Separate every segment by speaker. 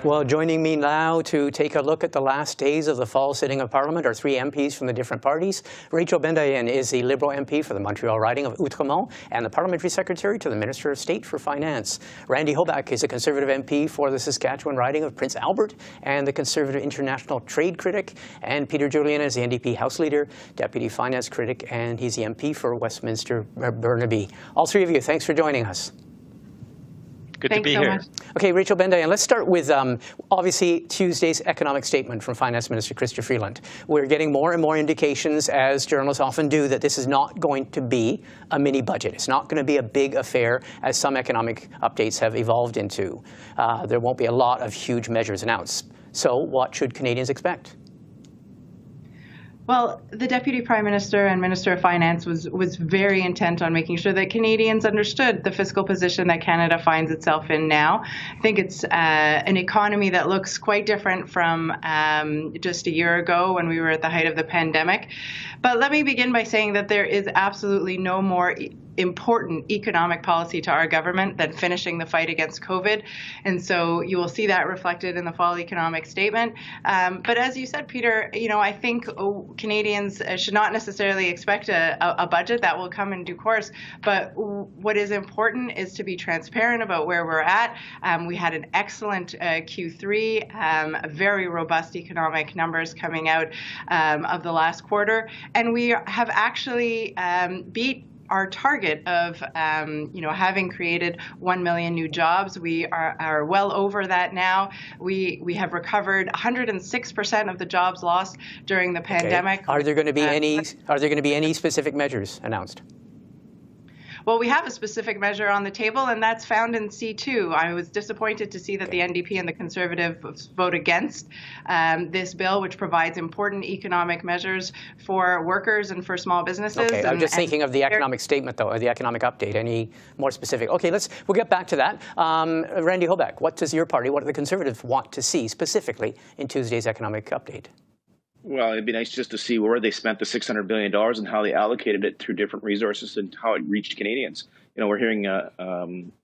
Speaker 1: Well, joining me now to take a look at the last days of the fall sitting of Parliament are three MPs from the different parties. Rachel Bendayen is the Liberal MP for the Montreal riding of Outremont and the Parliamentary Secretary to the Minister of State for Finance. Randy Hoback is a Conservative MP for the Saskatchewan riding of Prince Albert and the Conservative international trade critic. And Peter Julian is the NDP House Leader, Deputy Finance Critic, and he's the MP for Westminster Burnaby. All three of you, thanks for joining us.
Speaker 2: Good to be here.
Speaker 1: Okay, Rachel Bendayen, let's start with obviously Tuesday's economic statement from Finance Minister Chrystia Freeland. We're getting more and more indications, as journalists often do, that this is not going to be a mini budget. It's not going to be a big affair, as some economic updates have evolved into. There won't be a lot of huge measures announced. So what should Canadians expect?
Speaker 3: Well, the Deputy Prime Minister and Minister of Finance was very intent on making sure that Canadians understood the fiscal position that Canada finds itself in now. I think it's an economy that looks quite different from just a year ago when we were at the height of the pandemic. But let me begin by saying that there is absolutely no more important economic policy to our government than finishing the fight against COVID. And so you will see that reflected in the fall economic statement. But as you said, Peter, I think Canadians should not necessarily expect a budget that will come in due course. But what is important is to be transparent about where we're at. We had an excellent Q3, very robust economic numbers coming out of the last quarter. And we have actually beat our target of having created 1 million new jobs. We are well over that now. We have recovered 106% of the jobs lost during the pandemic.
Speaker 1: Okay. Are there going to be any specific measures announced?
Speaker 3: Well, we have a specific measure on the table, and that's found in C2. I was disappointed to see that the NDP and the Conservatives vote against this bill, which provides important economic measers for workers and for small businesses.
Speaker 1: Okay, I'm just thinking of the economic statement, though, or the economic update. Any more specific? Okay, we'll get back to that. Randy Hoback, what does your party, what do the Conservatives want to see specifically in Tuesday's economic update?
Speaker 4: Well, it'd be nice just to see where they spent the $600 billion and how they allocated it through different resources and how it reached Canadians. We're hearing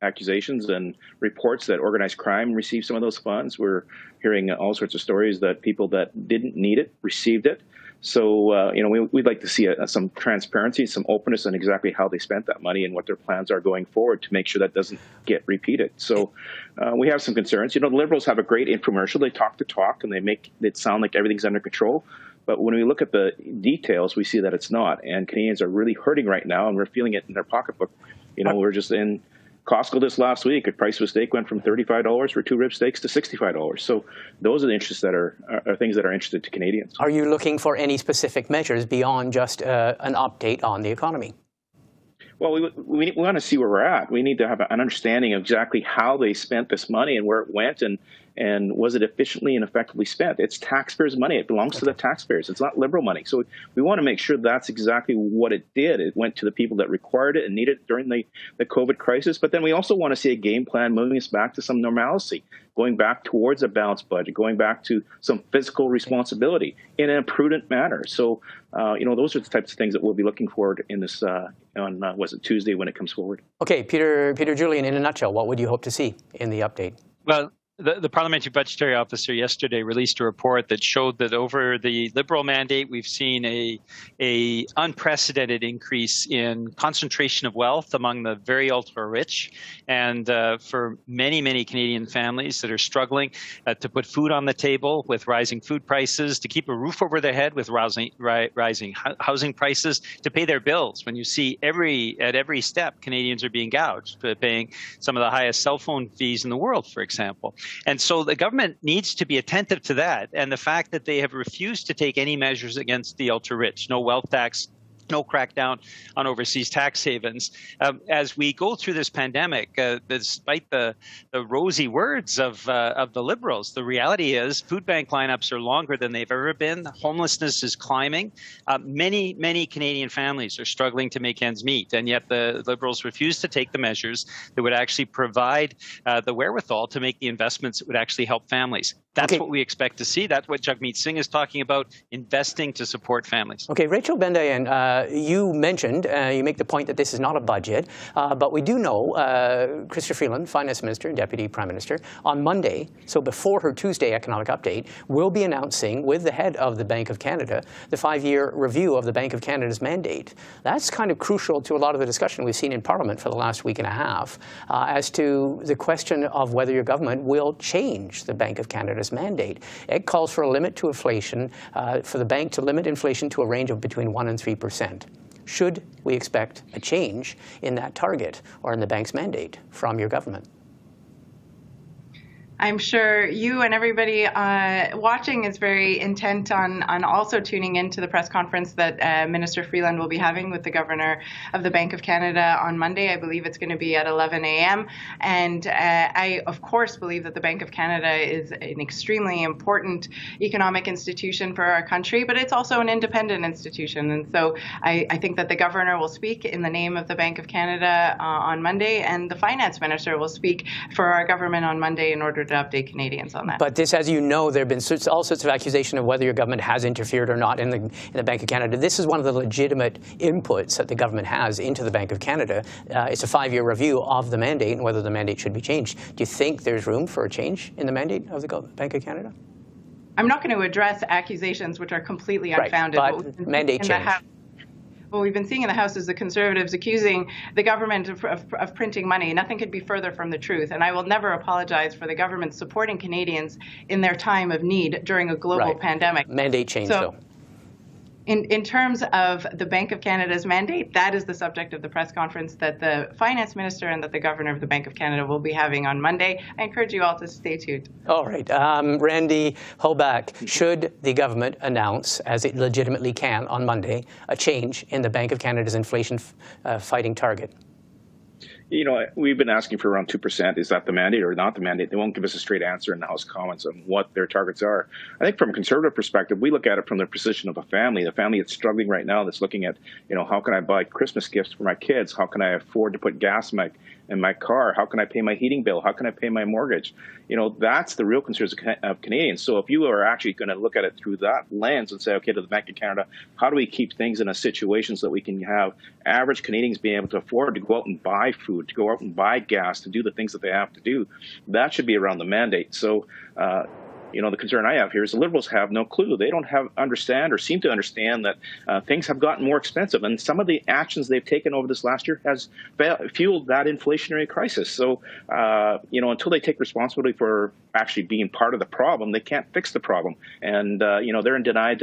Speaker 4: accusations and reports that organized crime received some of those funds. We're hearing all sorts of stories that people that didn't need it received it. So, we'd like to see some transparency, some openness on exactly how they spent that money and what their plans are going forward to make sure that doesn't get repeated. So we have some concerns. The Liberals have a great infomercial. They talk the talk and they make it sound like everything's under control. But when we look at the details, we see that it's not. And Canadians are really hurting right now, and we're feeling it in their pocketbook. We're just in Costco this last week. The price of a steak went from $35 for 2 rib steaks to $65. So those are the interests that are things that are interested to Canadians.
Speaker 1: Are you looking for any specific measures beyond just an update on the economy?
Speaker 4: Well, we want to see where we're at. We need to have an understanding of exactly how they spent this money and where it went and was it efficiently and effectively spent. It's taxpayers' money. It belongs to the taxpayers. It's not Liberal money. So we want to make sure that's exactly what it did. It went to the people that required it and needed it during the COVID crisis. But then we also want to see a game plan moving us back to some normalcy, going back towards a balanced budget, going back to some fiscal responsibility in a prudent manner. So, those are the types of things that we'll be looking forward in this on Tuesday when it comes forward.
Speaker 1: Okay, Peter Julian, in a nutshell, what would you hope to see in the update?
Speaker 2: Well, the Parliamentary Budgetary Officer yesterday released a report that showed that over the Liberal mandate, we've seen a unprecedented increase in concentration of wealth among the very ultra-rich. And for many, many Canadian families that are struggling to put food on the table with rising food prices, to keep a roof over their head with rising housing prices, to pay their bills. When you see at every step, Canadians are being gouged, paying some of the highest cell phone fees in the world, for example. And so the government needs to be attentive to that. And the fact that they have refused to take any measures against the ultra-rich, no wealth tax, no crackdown on overseas tax havens. As we go through this pandemic, despite the rosy words of the Liberals, the reality is food bank lineups are longer than they've ever been. Homelessness is climbing. Many Canadian families are struggling to make ends meet, and yet the Liberals refuse to take the measures that would actually provide the wherewithal to make the investments that would actually help families. That's what we expect to see. That's what Jagmeet Singh is talking about, investing to support families.
Speaker 1: Okay, Rachel Bendayen, you mentioned, you make the point that this is not a budget, but we do know Chrystia Freeland, Finance Minister and Deputy Prime Minister, on Monday, so before her Tuesday economic update, will be announcing with the head of the Bank of Canada the 5-year review of the Bank of Canada's mandate. That's kind of crucial to a lot of the discussion we've seen in Parliament for the last week and a half as to the question of whether your government will change the Bank of Canada's mandate. It calls for a limit to inflation, for the bank to limit inflation to a range of between 1% and 3%. Should we expect a change in that target or in the bank's mandate from your government?
Speaker 3: I'm sure you and everybody watching is very intent on also tuning into the press conference that Minister Freeland will be having with the Governor of the Bank of Canada on Monday. I believe it's going to be at 11 a.m. And I, of course, believe that the Bank of Canada is an extremely important economic institution for our country, but it's also an independent institution. And so I think that the Governor will speak in the name of the Bank of Canada on Monday, and the Finance Minister will speak for our government on Monday in order to update Canadians on that.
Speaker 1: But this, as you know, there have been all sorts of accusations of whether your government has interfered or not in the Bank of Canada. This is one of the legitimate inputs that the government has into the Bank of Canada. It's a 5-year review of the mandate and whether the mandate should be changed. Do you think there's room for a change in the mandate of the Bank of Canada?
Speaker 3: I'm not going to address accusations which are completely unfounded.
Speaker 1: Right, but mandate change.
Speaker 3: What we've been seeing in the House is the Conservatives accusing the government of printing money. Nothing could be further from the truth. And I will never apologize for the government supporting Canadians in their time of need during a global pandemic.
Speaker 1: Mandate change, though.
Speaker 3: In terms of the Bank of Canada's mandate, that is the subject of the press conference that the Finance Minister and that the Governor of the Bank of Canada will be having on Monday. I encourage you all to stay tuned.
Speaker 1: All right. Randy Hoback, should the government announce, as it legitimately can on Monday, a change in the Bank of Canada's inflation fighting target?
Speaker 4: You know, we've been asking for around 2%. Is that the mandate or not the mandate? They won't give us a straight answer in the House Commons on what their targets are. I think from a Conservative perspective, we look at it from the position of a family, the family that's struggling right now, that's looking at, you know, how can I buy Christmas gifts for my kids? How can I afford to put gas in my car? How can I pay my heating bill? How can I pay my mortgage? You know, that's the real concerns of Canadians. So if you are actually going to look at it through that lens and say, okay, to the Bank of Canada, how do we keep things in a situation so that we can have average Canadians being able to afford to go out and buy food, to go out and buy gas, to do the things that they have to do? That should be around the mandate. So, you know, the concern I have here is the Liberals have no clue. They don't understand or seem to understand that things have gotten more expensive. And some of the actions they've taken over this last year has fueled that inflationary crisis. So, you know, until they take responsibility for actually being part of the problem, they can't fix the problem. And, you know, they're in deny.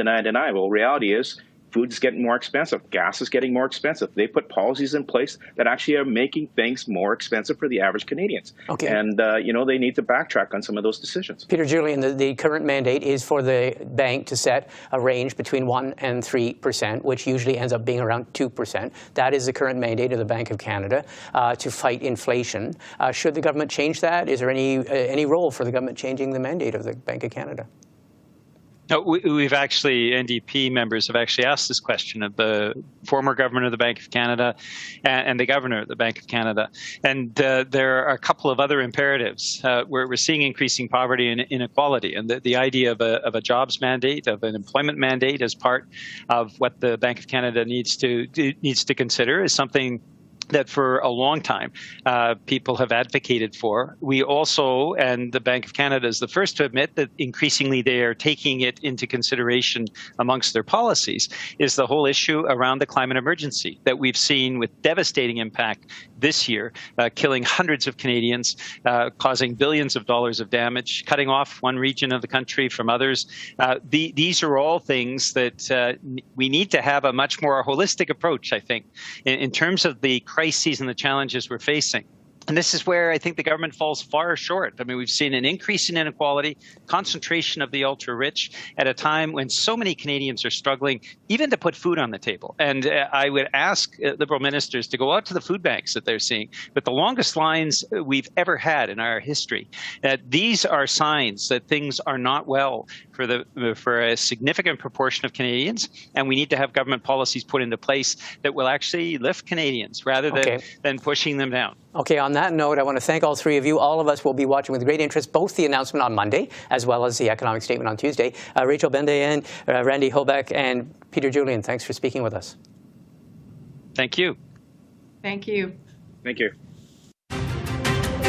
Speaker 4: Well, reality is, food is getting more expensive. Gas is getting more expensive. They put policies in place that actually are making things more expensive for the average Canadians.
Speaker 1: Okay.
Speaker 4: And, you know, they need to backtrack on some of those decisions.
Speaker 1: Peter Julian, the current mandate is for the bank to set a range between 1% and 3%, which usually ends up being around 2%. That is the current mandate of the Bank of Canada to fight inflation. Should the government change that? Is there any role for the government changing the mandate of the Bank of Canada?
Speaker 2: No, we've actually, NDP members have actually asked this question of the former governor of the Bank of Canada and the governor of the Bank of Canada. And there are a couple of other imperatives. We're seeing increasing poverty and inequality. And the idea of a jobs mandate, of an employment mandate as part of what the Bank of Canada needs to consider is something that for a long time people have advocated for. We also, and the Bank of Canada is the first to admit that increasingly they are taking it into consideration amongst their policies, is the whole issue around the climate emergency that we've seen with devastating impact this year, killing hundreds of Canadians, causing billions of dollars of damage, cutting off one region of the country from others. These are all things that we need to have a much more holistic approach, I think, in terms of the crises and the challenges we're facing. And this is where I think the government falls far short. I mean, we've seen an increase in inequality, concentration of the ultra-rich at a time when so many Canadians are struggling even to put food on the table. And I would ask Liberal ministers to go out to the food banks that they're seeing with the longest lines we've ever had in our history. These are signs that things are not well for a significant proportion of Canadians, and we need to have government policies put into place that will actually lift Canadians rather than pushing them down.
Speaker 1: Okay, on that note, I want to thank all three of you. All of us will be watching with great interest both the announcement on Monday as well as the economic statement on Tuesday. Rachel Bendayan, Randy Hoback, and Peter Julian, thanks for speaking with us.
Speaker 2: Thank you.
Speaker 3: Thank you.
Speaker 4: Thank you.